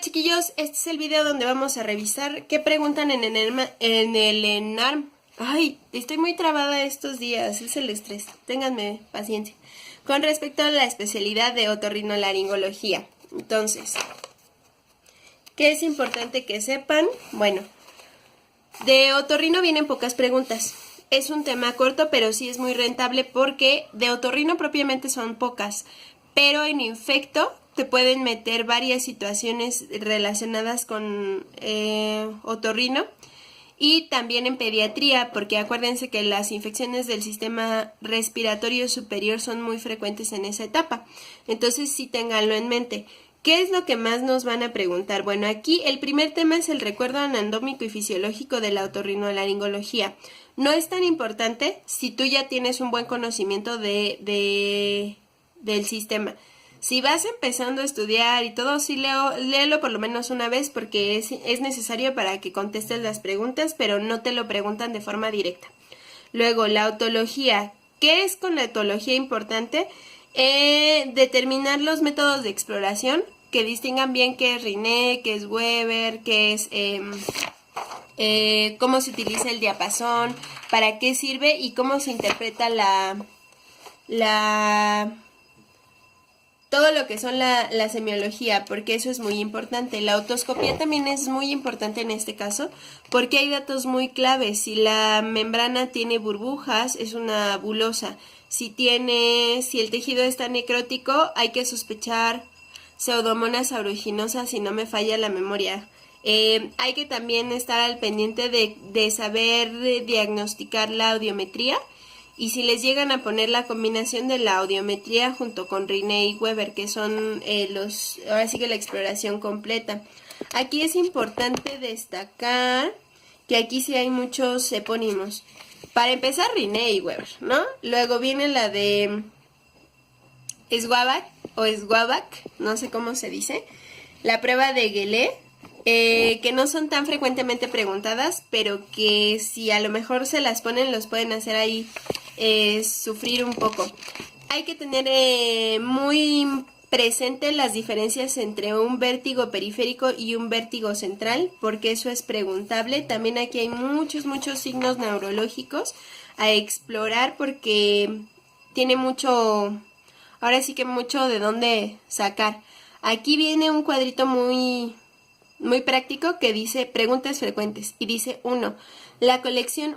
chiquillos, este es el video donde vamos a revisar qué preguntan en el ENARM. Ay, estoy muy trabada estos días, es el estrés, ténganme paciencia. Con respecto a la especialidad de otorrinolaringología. Entonces, ¿qué es importante que sepan? Bueno, de otorrino vienen pocas preguntas. Es un tema corto, pero sí es muy rentable porque de otorrino propiamente son pocas. Pero en infecto te pueden meter varias situaciones relacionadas con otorrino. Y también en pediatría, porque acuérdense que las infecciones del sistema respiratorio superior son muy frecuentes en esa etapa. Entonces sí ténganlo en mente. ¿Qué es lo que más nos van a preguntar? Bueno, aquí el primer tema es el recuerdo anatómico y fisiológico de la otorrinolaringología. No es tan importante si tú ya tienes un buen conocimiento del sistema. Si vas empezando a estudiar y todo, sí léelo por lo menos una vez porque es necesario para que contestes las preguntas, pero no te lo preguntan de forma directa. Luego, la otología. ¿Qué es con la otología importante? Determinar los métodos de exploración, que distingan bien qué es Rinné, qué es Weber, qué es cómo se utiliza el diapasón, para qué sirve y cómo se interpreta todo lo que son la semiología, porque eso es muy importante. La otoscopía también es muy importante en este caso, porque hay datos muy claves. Si la membrana tiene burbujas, es una bulosa. Si el tejido está necrótico, hay que sospechar Pseudomonas aeruginosa, si no me falla la memoria. Hay que también estar al pendiente de saber diagnosticar la audiometría. Y si les llegan a poner la combinación de la audiometría junto con Rinné y Weber, que son ahora sí que la exploración completa. Aquí es importante destacar que aquí sí hay muchos epónimos. Para empezar, Rinné y Weber, ¿no? Luego viene la de Schwabach o Schwabach, no sé cómo se dice. La prueba de Guelé. Que no son tan frecuentemente preguntadas, pero que si a lo mejor se las ponen, los pueden hacer ahí sufrir un poco. Hay que tener muy presente las diferencias entre un vértigo periférico y un vértigo central, porque eso es preguntable. También aquí hay muchos signos neurológicos a explorar, porque tiene ahora sí que mucho de dónde sacar. Aquí viene un cuadrito muy práctico que dice preguntas frecuentes y dice 1. Una conexión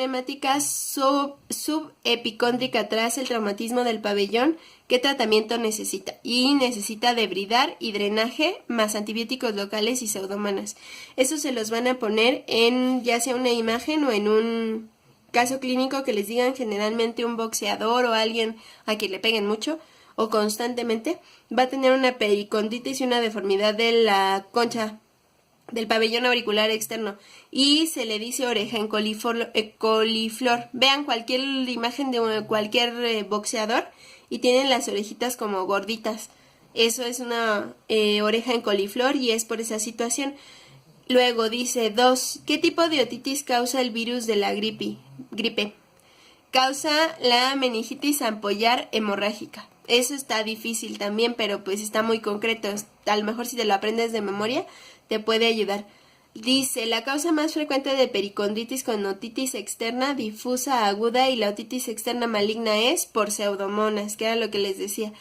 hemática subepicóndrica tras el traumatismo del pabellón, ¿qué tratamiento necesita? Y necesita debridar y drenaje más antibióticos locales y pseudomonas. Eso se los van a poner en ya sea una imagen o en un caso clínico que les digan, generalmente un boxeador o alguien a quien le peguen mucho o constantemente, va a tener una periconditis y una deformidad de la concha del pabellón auricular externo y se le dice oreja en coliflor. Vean cualquier imagen de cualquier boxeador y tienen las orejitas como gorditas. Eso es una oreja en coliflor y es por esa situación. Luego dice 2. ¿Qué tipo de otitis causa el virus de la gripe? Causa la meningitis ampollar hemorrágica. Eso está difícil también, pero pues está muy concreto. A lo mejor si te lo aprendes de memoria, te puede ayudar. Dice, la causa más frecuente de periconditis con otitis externa difusa aguda y la otitis externa maligna es por pseudomonas, que era lo que les decía.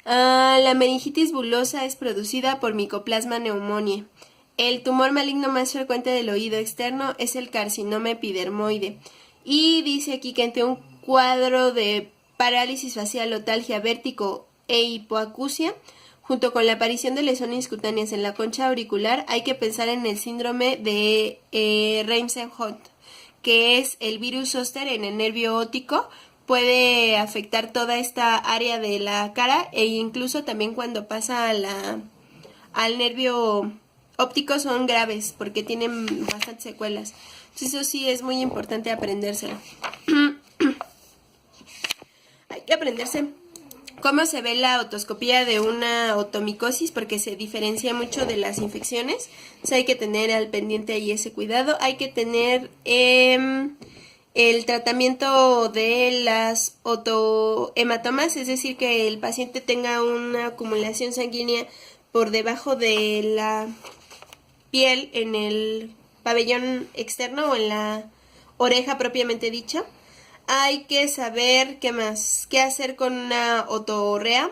La meningitis bulosa es producida por Mycoplasma pneumoniae. El tumor maligno más frecuente del oído externo es el carcinoma epidermoide. Y dice aquí que ante un cuadro de parálisis facial, otalgia, vértigo e hipoacusia, junto con la aparición de lesiones cutáneas en la concha auricular, hay que pensar en el síndrome de Ramsay-Hunt, que es el virus zóster en el nervio óptico. Puede afectar toda esta área de la cara e incluso también cuando pasa al nervio óptico son graves porque tienen bastantes secuelas. Entonces eso sí es muy importante aprendérselo. Hay que aprenderse cómo se ve la otoscopía de una otomicosis porque se diferencia mucho de las infecciones. Entonces hay que tener al pendiente ahí ese cuidado. Hay que tener el tratamiento de las otohematomas, es decir, que el paciente tenga una acumulación sanguínea por debajo de la piel en el pabellón externo o en la oreja propiamente dicha. Hay que saber qué más, qué hacer con una otorrea.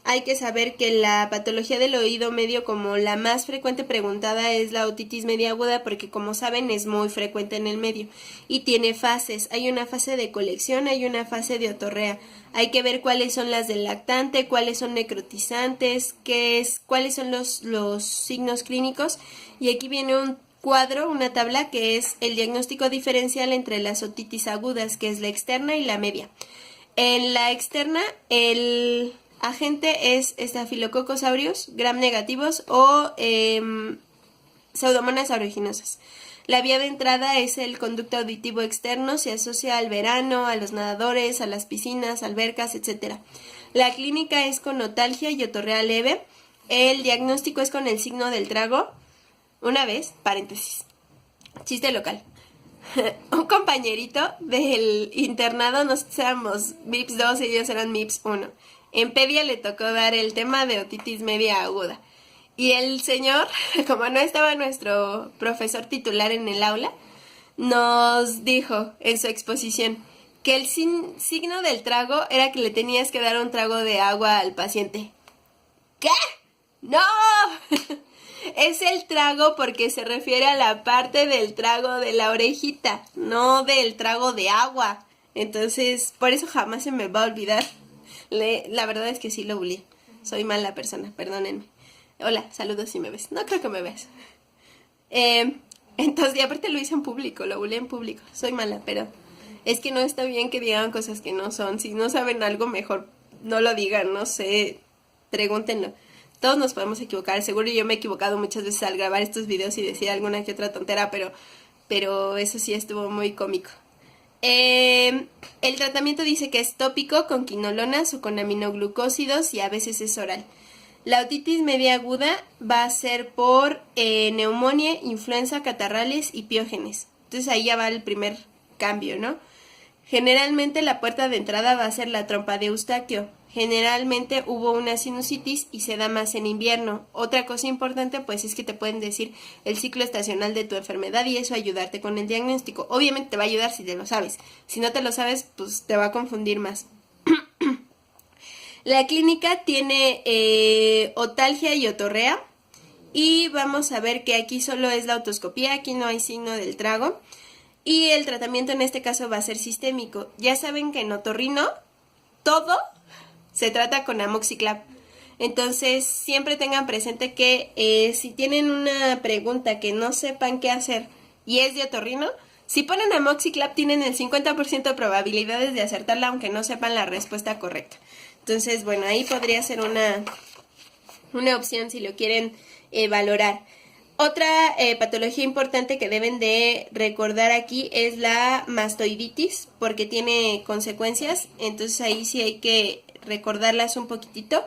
Hay que saber que la patología del oído medio, como la más frecuente preguntada, es la otitis media aguda, porque como saben es muy frecuente en el medio y tiene fases. Hay una fase de colección, hay una fase de otorrea. Hay que ver cuáles son las del lactante, cuáles son necrotizantes, cuáles son los signos clínicos. Y aquí viene un cuadro, una tabla que es el diagnóstico diferencial entre las otitis agudas, que es la externa y la media. En la externa, el agente es Staphylococcus aureus, gram negativos o Pseudomonas aeruginosa. La vía de entrada es el conducto auditivo externo, se asocia al verano, a los nadadores, a las piscinas, albercas, etc. La clínica es con otalgia y otorrea leve. El diagnóstico es con el signo del trago. Una vez, paréntesis, chiste local. Un compañerito del internado, nosotros éramos MIPS 2 y ellos eran MIPS 1. En pedia le tocó dar el tema de otitis media aguda. Y el señor, como no estaba nuestro profesor titular en el aula, nos dijo en su exposición que el signo del trago era que le tenías que dar un trago de agua al paciente. ¿Qué? ¡No! Es el trago porque se refiere a la parte del trago de la orejita, no del trago de agua. Entonces, por eso jamás se me va a olvidar. La verdad es que sí lo bullié. Soy mala persona, perdónenme. Hola, saludos si me ves. No creo que me ves. Entonces, y aparte lo hice en público, lo bullié en público. Soy mala, pero es que no está bien que digan cosas que no son. Si no saben algo, mejor no lo digan, no sé, pregúntenlo. Todos nos podemos equivocar, seguro yo me he equivocado muchas veces al grabar estos videos y decir alguna que otra tontera, pero eso sí estuvo muy cómico. El tratamiento dice que es tópico con quinolonas o con aminoglucósidos y a veces es oral. La otitis media aguda va a ser por neumonía, influenza, catarrales y piógenes. Entonces ahí ya va el primer cambio, ¿no? Generalmente la puerta de entrada va a ser la trompa de Eustaquio. Generalmente hubo una sinusitis y se da más en invierno. Otra cosa importante pues es que te pueden decir el ciclo estacional de tu enfermedad y eso ayudarte con el diagnóstico. Obviamente te va a ayudar si te lo sabes. Si no te lo sabes, pues te va a confundir más. La clínica tiene otalgia y otorrea. Y vamos a ver que aquí solo es la otoscopía, aquí no hay signo del trago. Y el tratamiento en este caso va a ser sistémico. Ya saben que en otorrino todo se trata con amoxiclav. Entonces siempre tengan presente que si tienen una pregunta que no sepan qué hacer y es de otorrino, si ponen amoxiclav tienen el 50% de probabilidades de acertarla aunque no sepan la respuesta correcta. Entonces, bueno, ahí podría ser una opción si lo quieren valorar. Otra patología importante que deben de recordar aquí es la mastoiditis, porque tiene consecuencias, entonces ahí sí hay que recordarlas un poquitito.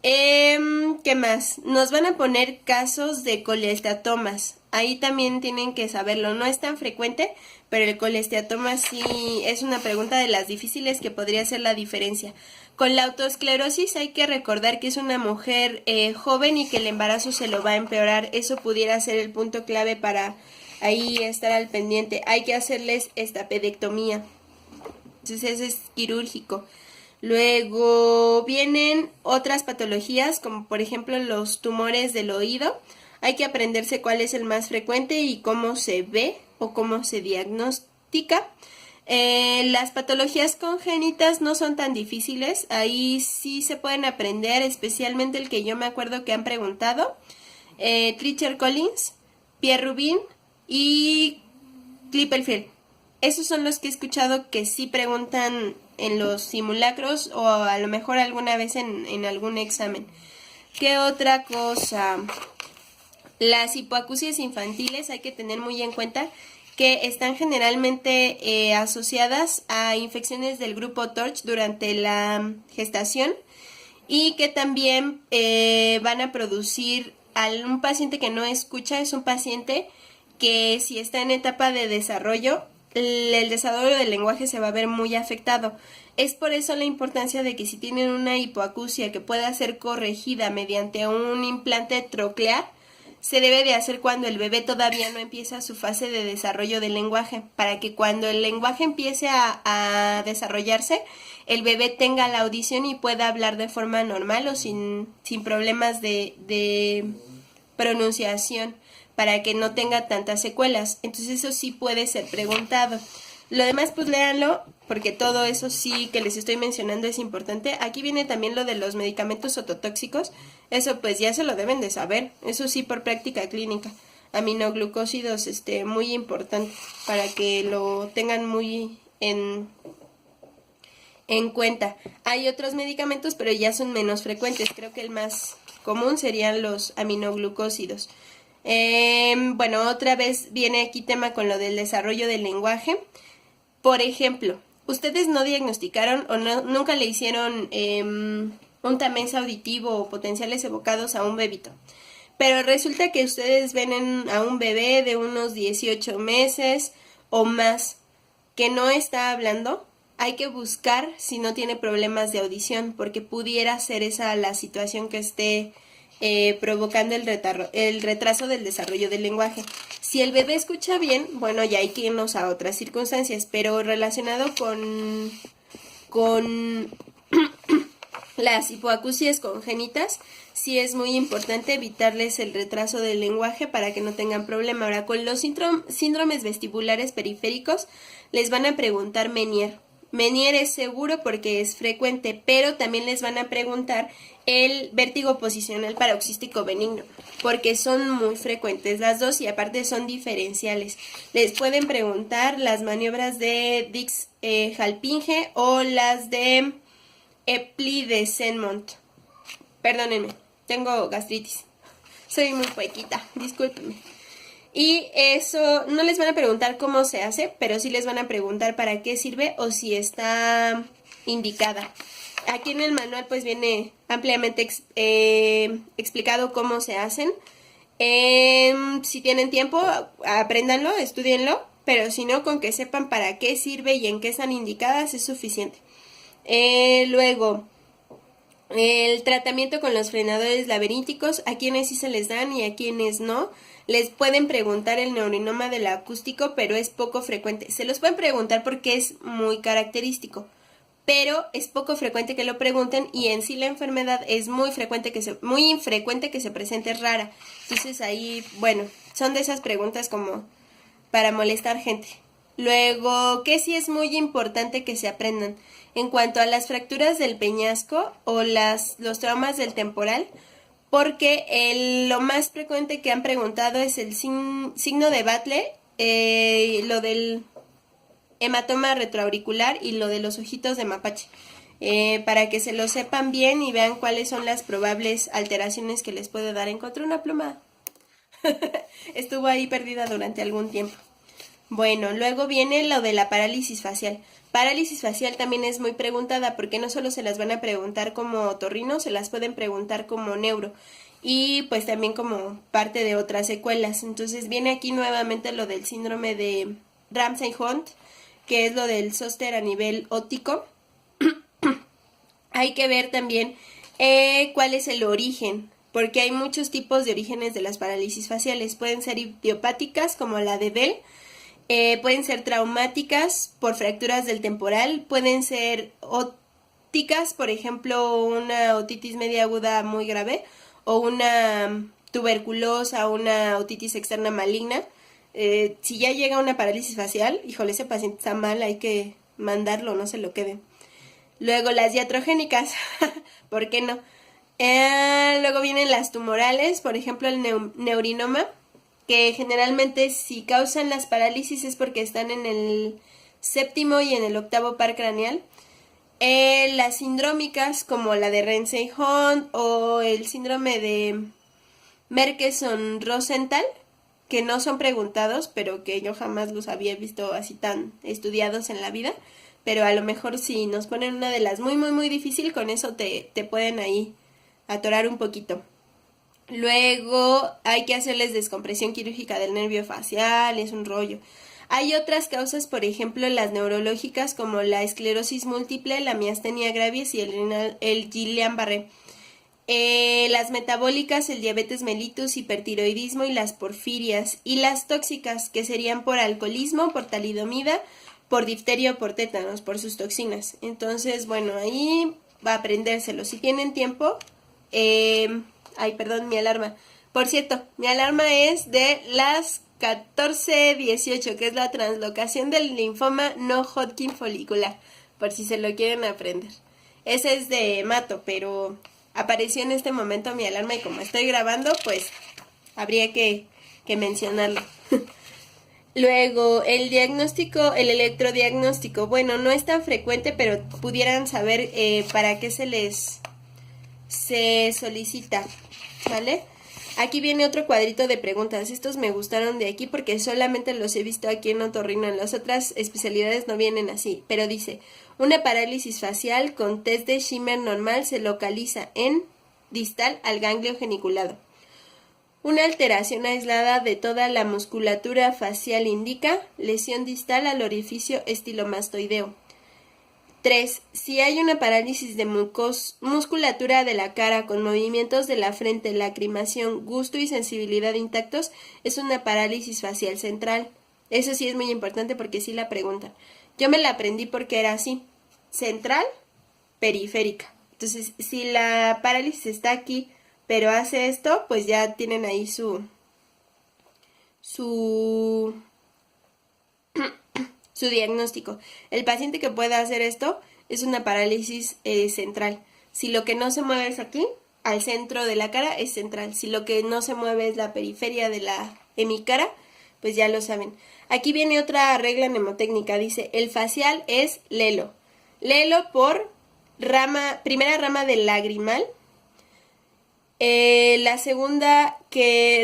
¿Qué más? Nos van a poner casos de colestatomas. Ahí también tienen que saberlo. No es tan frecuente, pero el colesteatoma sí es una pregunta de las difíciles que podría hacer la diferencia. Con la autoesclerosis hay que recordar que es una mujer joven y que el embarazo se lo va a empeorar. Eso pudiera ser el punto clave para ahí estar al pendiente. Hay que hacerles estapedectomía. Entonces eso es quirúrgico. Luego vienen otras patologías, como por ejemplo los tumores del oído. Hay que aprenderse cuál es el más frecuente y cómo se ve o cómo se diagnostica. Las patologías congénitas no son tan difíciles, ahí sí se pueden aprender, especialmente el que yo me acuerdo que han preguntado. Treacher Collins, Pierre Rubin y Klippelfeld. Esos son los que he escuchado que sí preguntan en los simulacros o a lo mejor alguna vez en algún examen. ¿Qué otra cosa? Las hipoacusias infantiles hay que tener muy en cuenta que están generalmente asociadas a infecciones del grupo TORCH durante la gestación y que también van a producir a un paciente que no escucha, es un paciente que si está en etapa de desarrollo el desarrollo del lenguaje se va a ver muy afectado. Es por eso la importancia de que si tienen una hipoacusia que pueda ser corregida mediante un implante troclear, se debe de hacer cuando el bebé todavía no empieza su fase de desarrollo del lenguaje, para que cuando el lenguaje empiece a desarrollarse, el bebé tenga la audición y pueda hablar de forma normal o sin problemas de pronunciación, para que no tenga tantas secuelas. Entonces eso sí puede ser preguntado. Lo demás pues léanlo, porque todo eso sí que les estoy mencionando es importante. Aquí viene también lo de los medicamentos ototóxicos. Eso pues ya se lo deben de saber. Eso sí por práctica clínica. Aminoglucósidos, muy importante para que lo tengan muy en cuenta. Hay otros medicamentos, pero ya son menos frecuentes. Creo que el más común serían los aminoglucósidos. Bueno, otra vez viene aquí tema con lo del desarrollo del lenguaje. Por ejemplo, ustedes no diagnosticaron o nunca le hicieron un tamés auditivo o potenciales evocados a un bebito. Pero resulta que ustedes ven a un bebé de unos 18 meses o más que no está hablando. Hay que buscar si no tiene problemas de audición, porque pudiera ser esa la situación que esté provocando el retraso del desarrollo del lenguaje. Si el bebé escucha bien, bueno, ya hay que irnos a otras circunstancias, pero relacionado con las hipoacusias congénitas, sí es muy importante evitarles el retraso del lenguaje para que no tengan problema. Ahora, con los síndromes vestibulares periféricos, les van a preguntar Menier. Menier es seguro porque es frecuente, pero también les van a preguntar el vértigo posicional paroxístico benigno, porque son muy frecuentes las dos y aparte son diferenciales. Les pueden preguntar las maniobras de Dix-Hallpinge o las de Epley de Senmont. Perdónenme, tengo gastritis. Soy muy puequita, discúlpenme. Y eso no les van a preguntar cómo se hace, pero sí les van a preguntar para qué sirve o si está indicada. Aquí en el manual pues viene ampliamente explicado cómo se hacen. Si tienen tiempo, apréndanlo, estudienlo, pero si no, con que sepan para qué sirve y en qué están indicadas es suficiente. Luego, el tratamiento con los frenadores laberínticos, a quienes sí se les dan y a quienes no. Les pueden preguntar el neurinoma del acústico, pero es poco frecuente. Se los pueden preguntar porque es muy característico, pero es poco frecuente que lo pregunten y en sí la enfermedad es muy infrecuente que se presente, rara. Entonces ahí, bueno, son de esas preguntas como para molestar gente. Luego, ¿qué sí es muy importante que se aprendan? En cuanto a las fracturas del peñasco o los traumas del temporal, porque lo más frecuente que han preguntado es el signo de Battle, lo del hematoma retroauricular y lo de los ojitos de mapache, para que se lo sepan bien y vean cuáles son las probables alteraciones que les puede dar. Encontré una pluma. Estuvo ahí perdida durante algún tiempo. Bueno, luego viene lo de la parálisis facial. Parálisis facial también es muy preguntada porque no solo se las van a preguntar como otorrino, se las pueden preguntar como neuro y pues también como parte de otras secuelas. Entonces viene aquí nuevamente lo del síndrome de Ramsay-Hunt, que es lo del zóster a nivel óptico. Hay que ver también cuál es el origen, porque hay muchos tipos de orígenes de las parálisis faciales. Pueden ser idiopáticas como la de Bell, pueden ser traumáticas por fracturas del temporal, pueden ser ópticas, por ejemplo, una otitis media aguda muy grave o una tuberculosa o una otitis externa maligna. Si ya llega una parálisis facial, híjole, ese paciente está mal, hay que mandarlo, no se lo quede. Luego las iatrogénicas, ¿por qué no? Luego vienen las tumorales, por ejemplo el neurinoma, que generalmente si causan las parálisis es porque están en el séptimo y en el octavo par craneal. Las sindrómicas como la de Ramsay-Hunt o el síndrome de Merkeson-Rosenthal, que no son preguntados, pero que yo jamás los había visto así tan estudiados en la vida, pero a lo mejor si nos ponen una de las muy muy muy difícil, con eso te pueden ahí atorar un poquito. Luego hay que hacerles descompresión quirúrgica del nervio facial, es un rollo. Hay otras causas, por ejemplo, las neurológicas como la esclerosis múltiple, la miastenia gravis y el Guillain-Barré. Las metabólicas, el diabetes mellitus, hipertiroidismo y las porfirias. Y las tóxicas, que serían por alcoholismo, por talidomida, por difteria o por tétanos, por sus toxinas. Entonces, bueno, ahí va a aprendérselo. Si tienen tiempo, ay, perdón, mi alarma. Por cierto, mi alarma es de las 14:18, que es la translocación del linfoma no Hodgkin folicular, por si se lo quieren aprender. Ese es de Mato, pero apareció en este momento mi alarma y como estoy grabando, pues habría que mencionarlo. Luego, el diagnóstico, el electrodiagnóstico, bueno, no es tan frecuente, pero pudieran saber para qué se solicita, ¿vale? Aquí viene otro cuadrito de preguntas. Estos me gustaron de aquí porque solamente los he visto aquí en otorrino. En las otras especialidades no vienen así. Pero dice, una parálisis facial con test de Schimmer normal se localiza en distal al ganglio geniculado. Una alteración aislada de toda la musculatura facial indica lesión distal al orificio estilomastoideo. 3. Si hay una parálisis de musculatura de la cara con movimientos de la frente, lacrimación, gusto y sensibilidad intactos, es una parálisis facial central. Eso sí es muy importante porque sí la preguntan. Yo me la aprendí porque era así. Central, periférica. Entonces, si la parálisis está aquí, pero hace esto, pues ya tienen ahí su diagnóstico. El paciente que pueda hacer esto es una parálisis central. Si lo que no se mueve es aquí, al centro de la cara, es central. Si lo que no se mueve es la periferia de la hemicara, pues ya lo saben. Aquí viene otra regla mnemotécnica. Dice, el facial es lelo. Lelo por primera rama del lagrimal. La segunda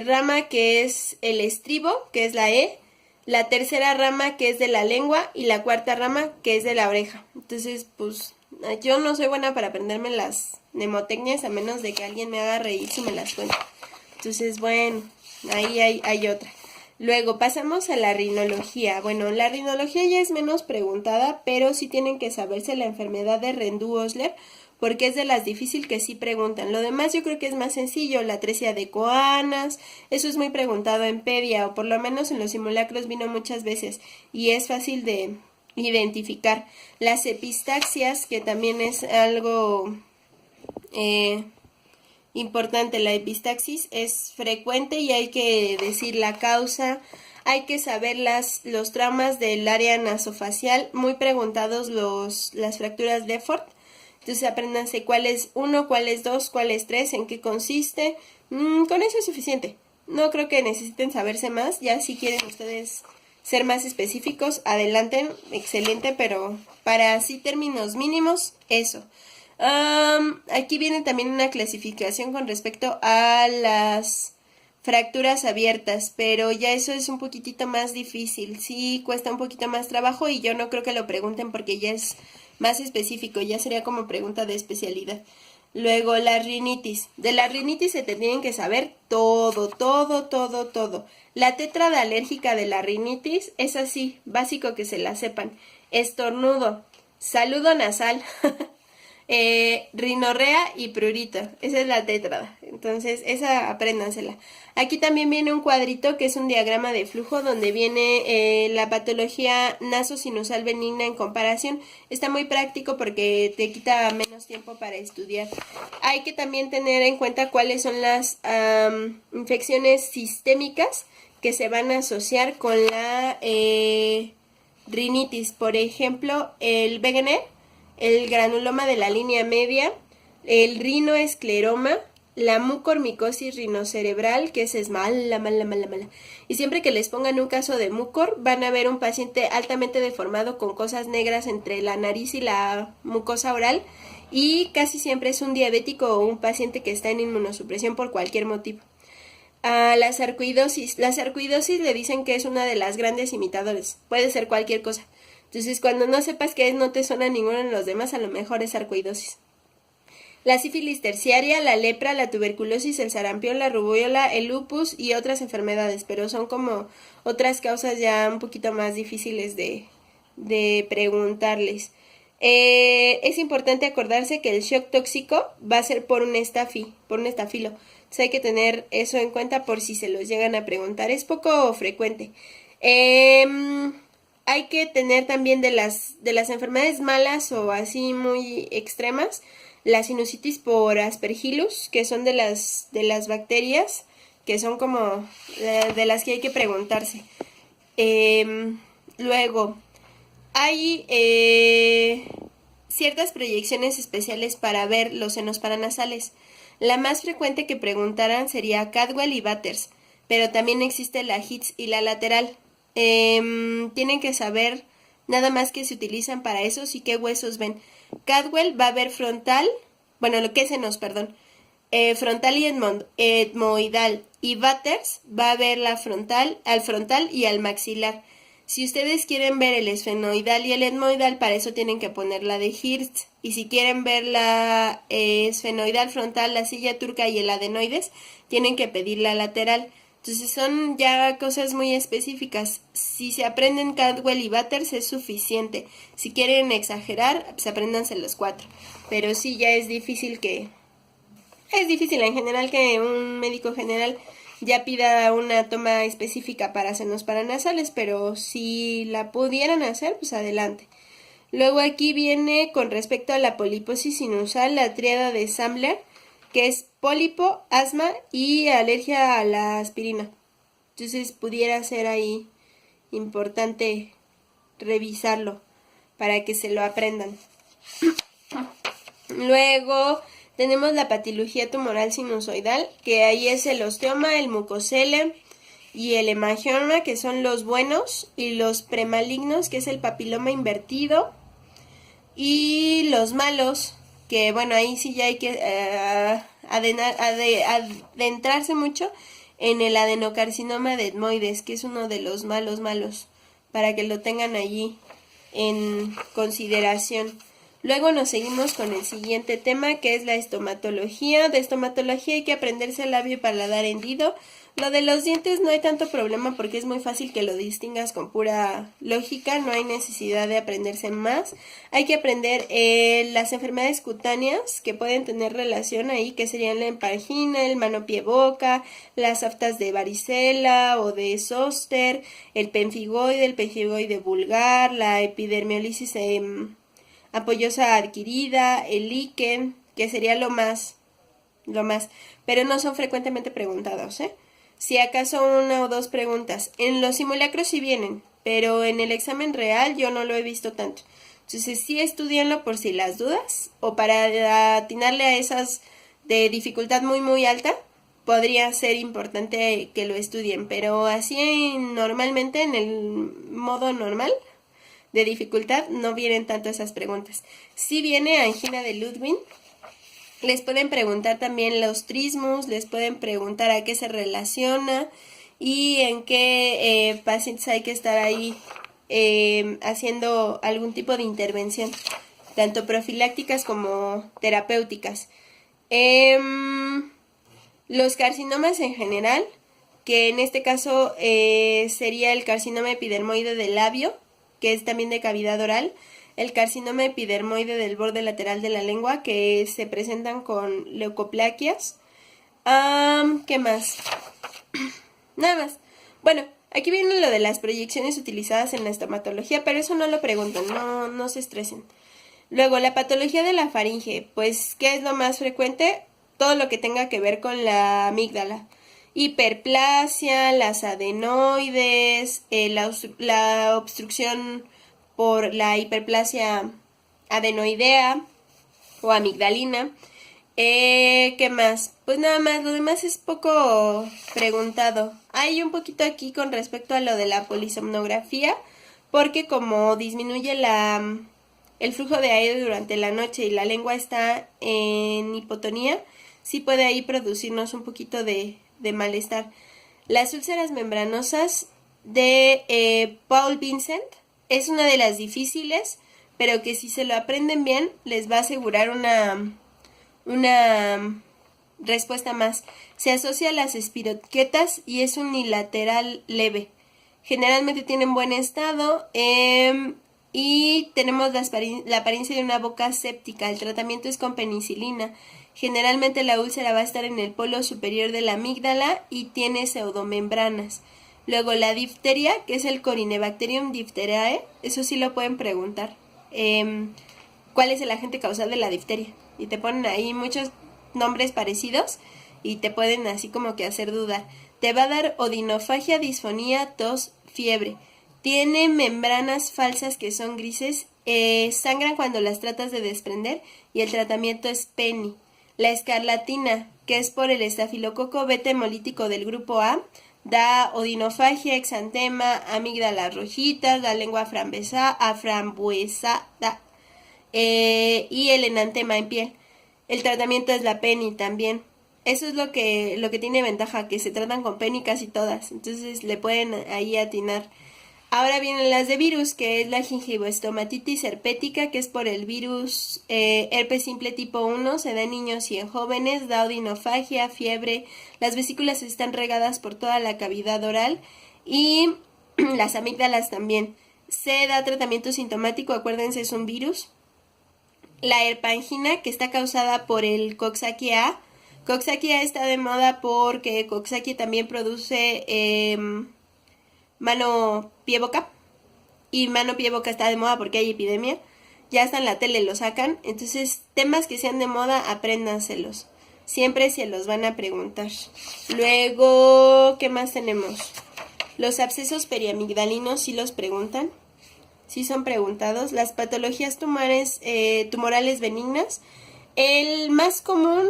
rama que es el estribo, que es la E. La tercera rama que es de la lengua y la cuarta rama que es de la oreja. Entonces, pues, yo no soy buena para aprenderme las mnemotecnias a menos de que alguien me haga reír si me las cuenta. Entonces, bueno, ahí hay otra. Luego pasamos a la rinología. Bueno, la rinología ya es menos preguntada, pero sí tienen que saberse la enfermedad de Rendu-Osler porque es de las difíciles que sí preguntan. Lo demás yo creo que es más sencillo, la atresia de Coanas, eso es muy preguntado en pedia, o por lo menos en los simulacros vino muchas veces, y es fácil de identificar. Las epistaxias, que también es algo importante, la epistaxis es frecuente y hay que decir la causa, hay que saber los traumas del área nasofacial, muy preguntados las fracturas de Ford. Entonces apréndanse cuál es 1, cuál es 2, cuál es 3, en qué consiste. Con eso es suficiente. No creo que necesiten saberse más. Ya si quieren ustedes ser más específicos, adelanten, excelente, pero para así términos mínimos, eso. Aquí viene también una clasificación con respecto a las fracturas abiertas, pero ya eso es un poquitito más difícil. Sí cuesta un poquito más trabajo y yo no creo que lo pregunten porque ya es más específico, ya sería como pregunta de especialidad. Luego, la rinitis. De la rinitis se te tienen que saber todo. La tétrada alérgica de la rinitis es así, básico que se la sepan. Estornudo, saludo nasal, rinorrea y prurito. Esa es la tétrada. Entonces, esa apréndansela. Aquí también viene un cuadrito que es un diagrama de flujo donde viene la patología nasosinusal benigna en comparación. Está muy práctico porque te quita menos tiempo para estudiar. Hay que también tener en cuenta cuáles son las infecciones sistémicas que se van a asociar con la rinitis. Por ejemplo, el Wegener, el granuloma de la línea media, el rinoescleroma, la mucormicosis rinocerebral, que esa es mala. Y siempre que les pongan un caso de mucor, van a ver un paciente altamente deformado con cosas negras entre la nariz y la mucosa oral. Y casi siempre es un diabético o un paciente que está en inmunosupresión por cualquier motivo. La sarcoidosis. La sarcoidosis le dicen que es una de las grandes imitadores. Puede ser cualquier cosa. Entonces, cuando no sepas qué es, no te suena ninguno de los demás, a lo mejor es sarcoidosis. la sífilis terciaria, la lepra, la tuberculosis, el sarampión, la rubiola, el lupus y otras enfermedades, pero son como otras causas ya un poquito más difíciles de preguntarles. Es importante acordarse que el shock tóxico va a ser por un estafilo. Entonces hay que tener eso en cuenta por si se los llegan a preguntar. Es poco frecuente. Hay que tener también de las enfermedades malas o así muy extremas, la sinusitis por Aspergillus, que son de las bacterias, que son como de las que hay que preguntarse. Luego, hay ciertas proyecciones especiales para ver los senos paranasales. La más frecuente que preguntaran sería Cadwell y Batters, pero también existe la Hitz y la lateral. Tienen que saber nada más que se utilizan para esos y qué huesos ven. Cadwell va a ver frontal, bueno, lo que es senos, perdón, frontal y etmoidal, y Batters va a ver al frontal y al maxilar. Si ustedes quieren ver el esfenoidal y el etmoidal, para eso tienen que poner la de Hirsch. Y si quieren ver la esfenoidal frontal, la silla turca y el adenoides, tienen que pedir la lateral. Entonces son ya cosas muy específicas. Si se aprenden Cadwell y Batters es suficiente. Si quieren exagerar, pues apréndanse los 4. Pero sí, ya es difícil en general que un médico general ya pida una toma específica para senos paranasales, pero si la pudieran hacer, pues adelante. Luego aquí viene con respecto a la poliposis sinusal, la tríada de Samler, que es pólipo, asma y alergia a la aspirina. Entonces pudiera ser ahí importante revisarlo para que se lo aprendan. Luego tenemos la patología tumoral sinusoidal, que ahí es el osteoma, el mucocele y el hemangioma, que son los buenos, y los premalignos, que es el papiloma invertido, y los malos, que bueno, ahí sí ya hay que adentrarse mucho en el adenocarcinoma de etmoides, que es uno de los malos, para que lo tengan allí en consideración. Luego nos seguimos con el siguiente tema, que es la estomatología. De estomatología hay que aprenderse el labio y paladar hendido. Lo de los dientes no hay tanto problema porque es muy fácil que lo distingas con pura lógica, no hay necesidad de aprenderse más. Hay que aprender las enfermedades cutáneas que pueden tener relación ahí, que serían la empangina, el mano-pie-boca, las aftas de varicela o de zóster, el pemfigoide vulgar, la epidermiolisis apoyosa adquirida, el líquen, que sería lo más, pero no son frecuentemente preguntados, Si acaso una o dos preguntas. En los simulacros sí vienen, pero en el examen real yo no lo he visto tanto. Entonces sí estudianlo por si las dudas, o para atinarle a esas de dificultad muy muy alta, podría ser importante que lo estudien, pero así normalmente en el modo normal de dificultad no vienen tanto esas preguntas. Si viene angina de Ludwig, les pueden preguntar también los trismus, les pueden preguntar a qué se relaciona y en qué pacientes hay que estar ahí haciendo algún tipo de intervención, tanto profilácticas como terapéuticas. Los carcinomas en general, que en este caso sería el carcinoma epidermoide del labio, que es también de cavidad oral, el carcinoma epidermoide del borde lateral de la lengua, que se presentan con leucoplaquias. ¿Qué más? Nada más. Bueno, aquí viene lo de las proyecciones utilizadas en la estomatología, pero eso no lo preguntan, no se estresen. Luego, la patología de la faringe, pues, ¿qué es lo más frecuente? Todo lo que tenga que ver con la amígdala. Hiperplasia, las adenoides, la obstrucción por la hiperplasia adenoidea o amigdalina. ¿Qué más? Pues nada más, lo demás es poco preguntado. Hay un poquito aquí con respecto a lo de la polisomnografía, porque como disminuye el flujo de aire durante la noche y la lengua está en hipotonía, sí puede ahí producirnos un poquito de malestar. Las úlceras membranosas de Paul Vincent es una de las difíciles, pero que si se lo aprenden bien les va a asegurar una respuesta más. Se asocia a las espiroquetas y es unilateral leve. Generalmente tienen buen estado y tenemos la apariencia de una boca séptica. El tratamiento es con penicilina. Generalmente la úlcera va a estar en el polo superior de la amígdala y tiene pseudomembranas. Luego la difteria, que es el Corynebacterium diphtheriae, eso sí lo pueden preguntar. ¿Cuál es el agente causal de la difteria? Y te ponen ahí muchos nombres parecidos y te pueden así como que hacer dudar. Te va a dar odinofagia, disfonía, tos, fiebre. Tiene membranas falsas que son grises, sangran cuando las tratas de desprender y el tratamiento es PENI. La escarlatina, que es por el estafilococo beta hemolítico del grupo A, da odinofagia, exantema, amígdalas rojitas, la lengua aframbuesada y el enantema en piel. El tratamiento es la PENI también. Eso es lo que tiene ventaja, que se tratan con PENI casi todas. Entonces le pueden ahí atinar. Ahora vienen las de virus, que es la gingivoestomatitis herpética, que es por el virus herpes simple tipo 1, se da en niños y en jóvenes, da odinofagia, fiebre, las vesículas están regadas por toda la cavidad oral y las amígdalas también. Se da tratamiento sintomático, acuérdense, es un virus. La herpangina, que está causada por el Coxsackie A. Coxsackie A está de moda porque Coxsackie también produce mano, pie, boca. Y mano, pie, boca está de moda porque hay epidemia. Ya hasta en la tele lo sacan. Entonces, temas que sean de moda, apréndanselos. Siempre se los van a preguntar. Luego, ¿qué más tenemos? Los abscesos periamigdalinos sí los preguntan. Sí son preguntados. Las patologías tumorales benignas. El más común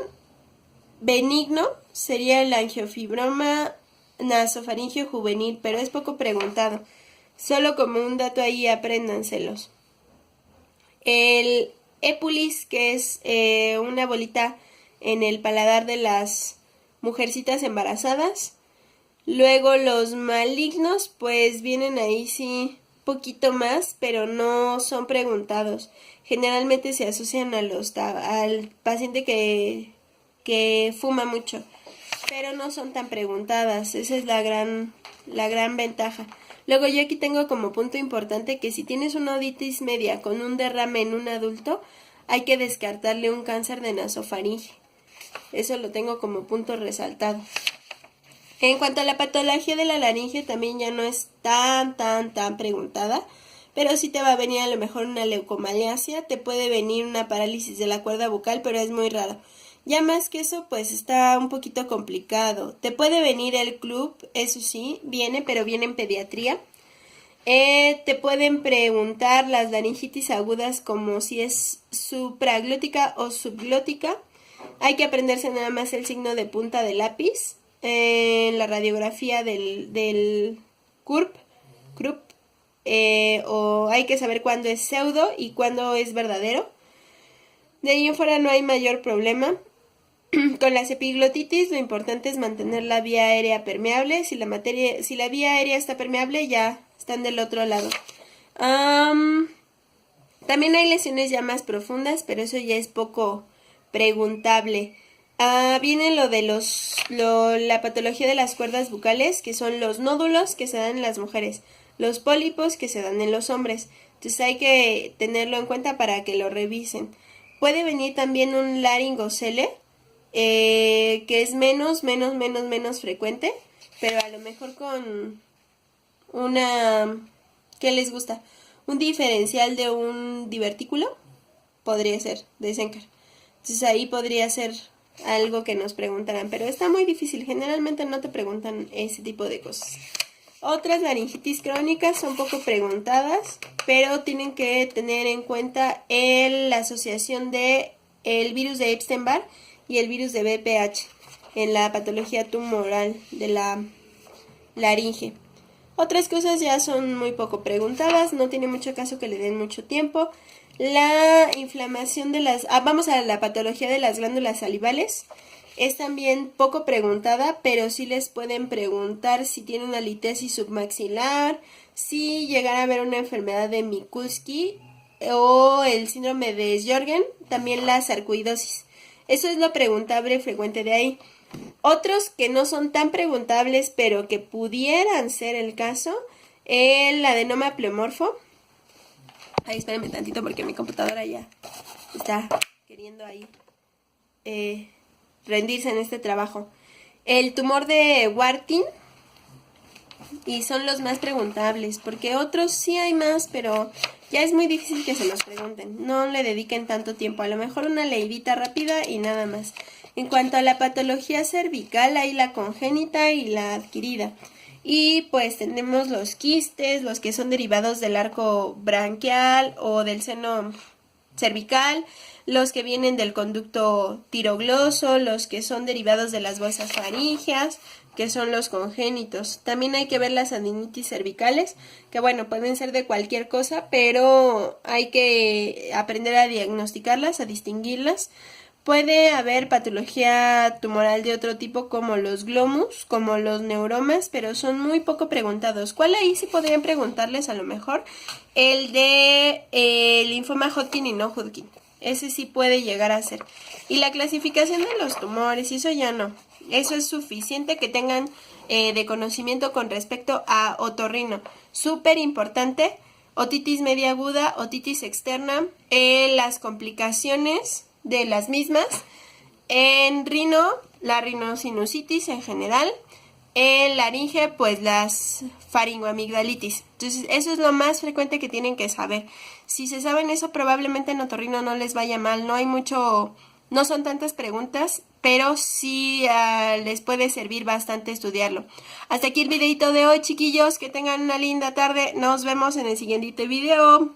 benigno sería el angiofibroma nasofaringeo juvenil, pero es poco preguntado. Solo como un dato ahí, apréndanselos. El épulis, que es una bolita en el paladar de las mujercitas embarazadas. Luego los malignos, pues vienen ahí sí poquito más, pero no son preguntados. Generalmente se asocian al paciente que fuma mucho, pero no son tan preguntadas. Esa es la gran ventaja. Luego yo aquí tengo como punto importante que si tienes una otitis media con un derrame en un adulto, hay que descartarle un cáncer de nasofaringe. Eso lo tengo como punto resaltado. En cuanto a la patología de la laringe, también ya no es tan preguntada, pero sí te va a venir a lo mejor una leucomalacia, te puede venir una parálisis de la cuerda bucal, pero es muy raro. Ya más que eso, pues está un poquito complicado. Te puede venir el club, eso sí, viene, pero viene en pediatría. Te pueden preguntar las laringitis agudas como si es supraglótica o subglótica. Hay que aprenderse nada más el signo de punta de lápiz en la radiografía del CURP, o hay que saber cuándo es pseudo y cuándo es verdadero. De ahí en fuera no hay mayor problema. Con las epiglotitis lo importante es mantener la vía aérea permeable. Si la vía aérea está permeable, ya están del otro lado. También hay lesiones ya más profundas, pero eso ya es poco preguntable. Viene lo de la patología de las cuerdas bucales, que son los nódulos que se dan en las mujeres, los pólipos que se dan en los hombres. Entonces hay que tenerlo en cuenta para que lo revisen. Puede venir también un laringocele, que es menos frecuente, pero a lo mejor con ¿qué les gusta? Un diferencial de un divertículo, podría ser, de Zenker. Entonces ahí podría ser algo que nos preguntarán, pero está muy difícil, generalmente no te preguntan ese tipo de cosas. Otras laringitis crónicas son poco preguntadas, pero tienen que tener en cuenta la asociación de el virus de Epstein-Barr y el virus de BPH en la patología tumoral de la laringe. Otras cosas ya son muy poco preguntadas, no tiene mucho caso que le den mucho tiempo. La inflamación de vamos a la patología de las glándulas salivales. Es también poco preguntada, pero sí les pueden preguntar si tiene una litesis submaxilar, si llegara a haber una enfermedad de Mikulski o el síndrome de Sjögren, también la sarcoidosis. Eso es lo preguntable frecuente de ahí. Otros que no son tan preguntables, pero que pudieran ser el caso, el adenoma pleomorfo. Ay, espérenme tantito porque mi computadora ya está queriendo ahí rendirse en este trabajo. El tumor de Warthin, y son los más preguntables, porque otros sí hay más, pero ya es muy difícil que se los pregunten. No le dediquen tanto tiempo, a lo mejor una leidita rápida y nada más. En cuanto a la patología cervical, hay la congénita y la adquirida. Y pues tenemos los quistes, los que son derivados del arco branquial o del seno cervical, los que vienen del conducto tirogloso, los que son derivados de las bolsas faríngeas, que son los congénitos. También hay que ver las adenitis cervicales, que bueno, pueden ser de cualquier cosa, pero hay que aprender a diagnosticarlas, a distinguirlas. Puede haber patología tumoral de otro tipo como los glomus, como los neuromas, pero son muy poco preguntados. ¿Cuál ahí sí podrían preguntarles a lo mejor? El de linfoma Hodgkin y no Hodgkin. Ese sí puede llegar a ser. Y la clasificación de los tumores, eso ya no. Eso es suficiente que tengan de conocimiento con respecto a otorrino. Súper importante, otitis media aguda, otitis externa, las complicaciones de las mismas. En rino, la rinosinusitis en general. En laringe, pues las faringoamigdalitis. Entonces, eso es lo más frecuente que tienen que saber. Si se saben eso, probablemente en otorrino no les vaya mal. No hay mucho, no son tantas preguntas, pero sí les puede servir bastante estudiarlo. Hasta aquí el videito de hoy, chiquillos. Que tengan una linda tarde. Nos vemos en el siguiente video.